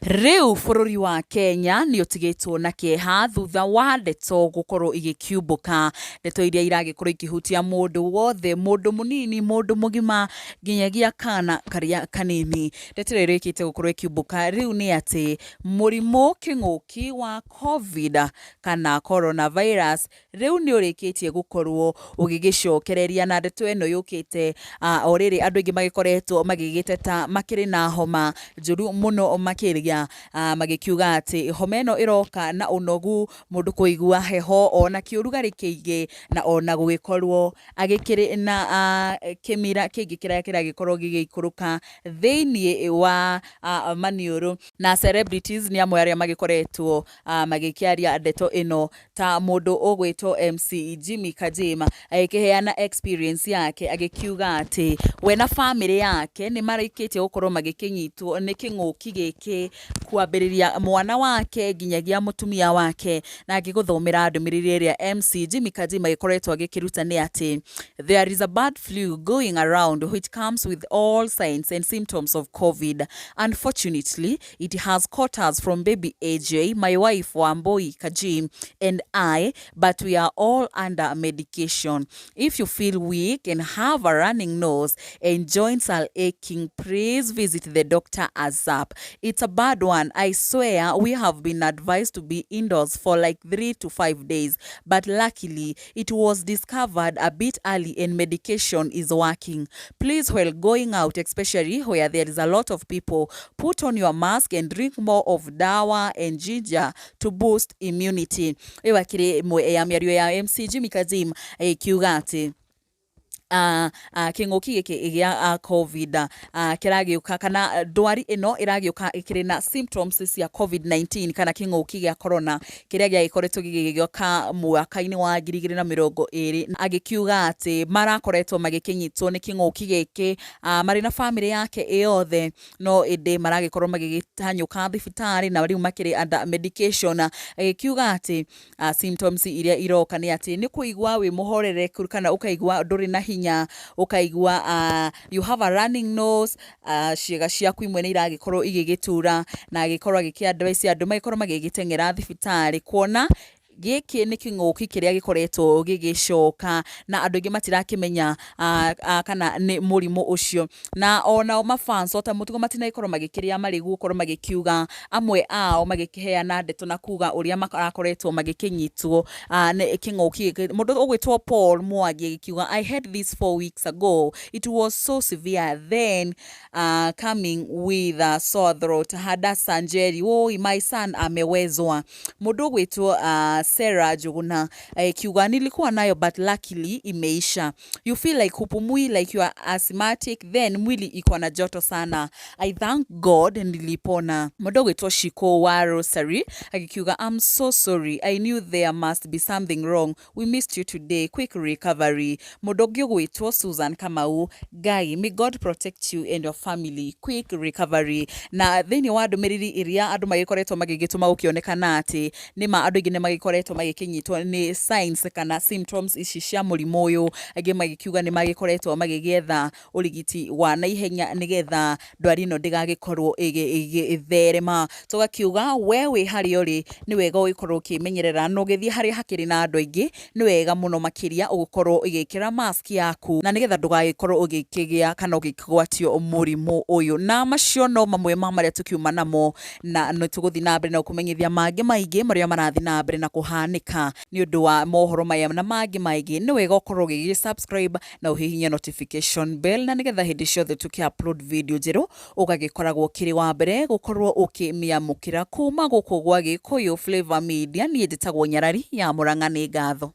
Riu bururi wa Kenya ni utigitwo na kieha thutha wa ndeto gukorwo igikiumbuka. Ndeto iria iragikorwo ikihutia mundu wothe, mundu munini, mundu mugima, nginyagia kana karia kanini. Ndeto iria irikite gukorwo ikiumbuka riu ni ati murimu king'uki wa COVID kana coronavirus riu ni urikitie gukorwo ugigicokereria, na ndeto eno yukite oriri andu ingi magikoretwo magigiteta makiri na homa njuru muno makiri magikiuga ati homa ino iroka na unogu, mundu kuigua heho ona kiurugari kiingi, na ona gugikorwo agikiri na kimira kingi kiria kiragikorwo gigikuruka thiini wa maniuru. Na celebrities ni amwe aria magikoretwo magikiaria ndeto ino, ta mundu ugwitwo MC Jimmy Kajima agikiheana experience yake agikiuga ati we na family yake ni marikitie gukorwo magikinyitwo ni king'uki giki kuambiriria mwana wake nginyagia mutumia wake. Na agiguthomera ndumiriri iria MC Jimmy Kajima gikoretwo agikiruta ni ati there is a bad flu going around which comes with all signs and symptoms of COVID. Unfortunately, it has caught us from baby AJ, my wife Wamboi Kajim, and I, but we are all under medication. If you feel weak and have a running nose and joints are aching, please visit the doctor ASAP. It's a bad one. I swear we have been advised to be indoors for like 3 to 5 days, but luckily it was discovered a bit early and medication is working. Please, while going out, especially where there is a lot of people, put on your mask and drink more of dawa and ginger to boost immunity. Ewa kire mwe ya miario ya MC Jimmy Kajim kiuga ati king'uki giki gia COVID kiragiuka kana ndwari ino iragiuka ikiri na symptoms cia COVID-19 kana king'uki gia corona kiria giakoretwo gigigioka mwaka-ini wa 2020. Agikiuga ati marakoretwo magikinyitwo ni king'uki giki mari na family yake yothe, no indi maragikorwo magigitanyuka thibitari na riu makiri under medication. Agikiuga ati symptoms iria iroka ni ati ni kuigua wi muhorere kana ukaigua nduri na ukaigua you have a running nose, ciega ciaku imwe ni iragikorwo igigitura, na agikorwo agikiadvise andu magikorwo magigitengera thibitari kuona giki ni king'uki kiria gikoretwo gigicoka na andu ingi matirakimenya kana ni murimu ucio. Na ona mafans ota mutugo matinagikorwo magikiria mari gukorwo magikiuga amwe ao magikiheana ndeto na kuga uria marakoretwo magikinyitwo ni king'uki. Mundu ugwitwo Paul Mwangi agikiuga I had this 4 weeks ago, it was so severe, then coming with a sore throat, hada sanjeri, oh my son amewezwa. Mundu ugwitwo Sarah Juguna kiuga nilikuwa nayo but luckily imeisha. You feel like hupumui, like you are asthmatic, then mwili iko na joto sana. I thank God nilipona. Mudogo ito Shiko wa Rosary akikiuga I'm so sorry, I knew there must be something wrong, we missed you today, quick recovery. Mudogo ito Susan Kamau, Guy, may God protect you and your family, quick recovery. Na thini wa ndumiriri iria andu magikoretwo magigituma ukionekana ati nima andu ingi magikoretwo magikinyitwo ni signs kana symptoms ici cia murimu uyu, angi magikiuga ni magikoretwo magigetha urigiti wa naihenya nigetha ndwari ino ndigagikorwo igitherema. Tugakiuga wewe hari uri ni wega ugikorwo ukimenyerera, no githie hari hakiri na andu aingi ni wega muno makiria ugikorwo igikira mask yaku na nigetha ndugagikorwo ugikigia kana ugikigwatio murimu uyu. Na macio no mamwe ma maria tukiuma namo, na no tuguthi na mbere na kumenyithia mangi maingi maria marathi na mbere na kuhanika ni undu wa mohoro maya na mangi maingi. Ni wega ukorwo ugigi-subscribe na uhihinye notification bell, na nigetha hindi ciothe tuki-upload video njeru ugagikoragwo kiri wa mbere gukorwo ukimiamukira kuma guku gwa Gikuyu Flavor Media. Ni njitagwo Nyarari ya Murang'a. Ni ngatho.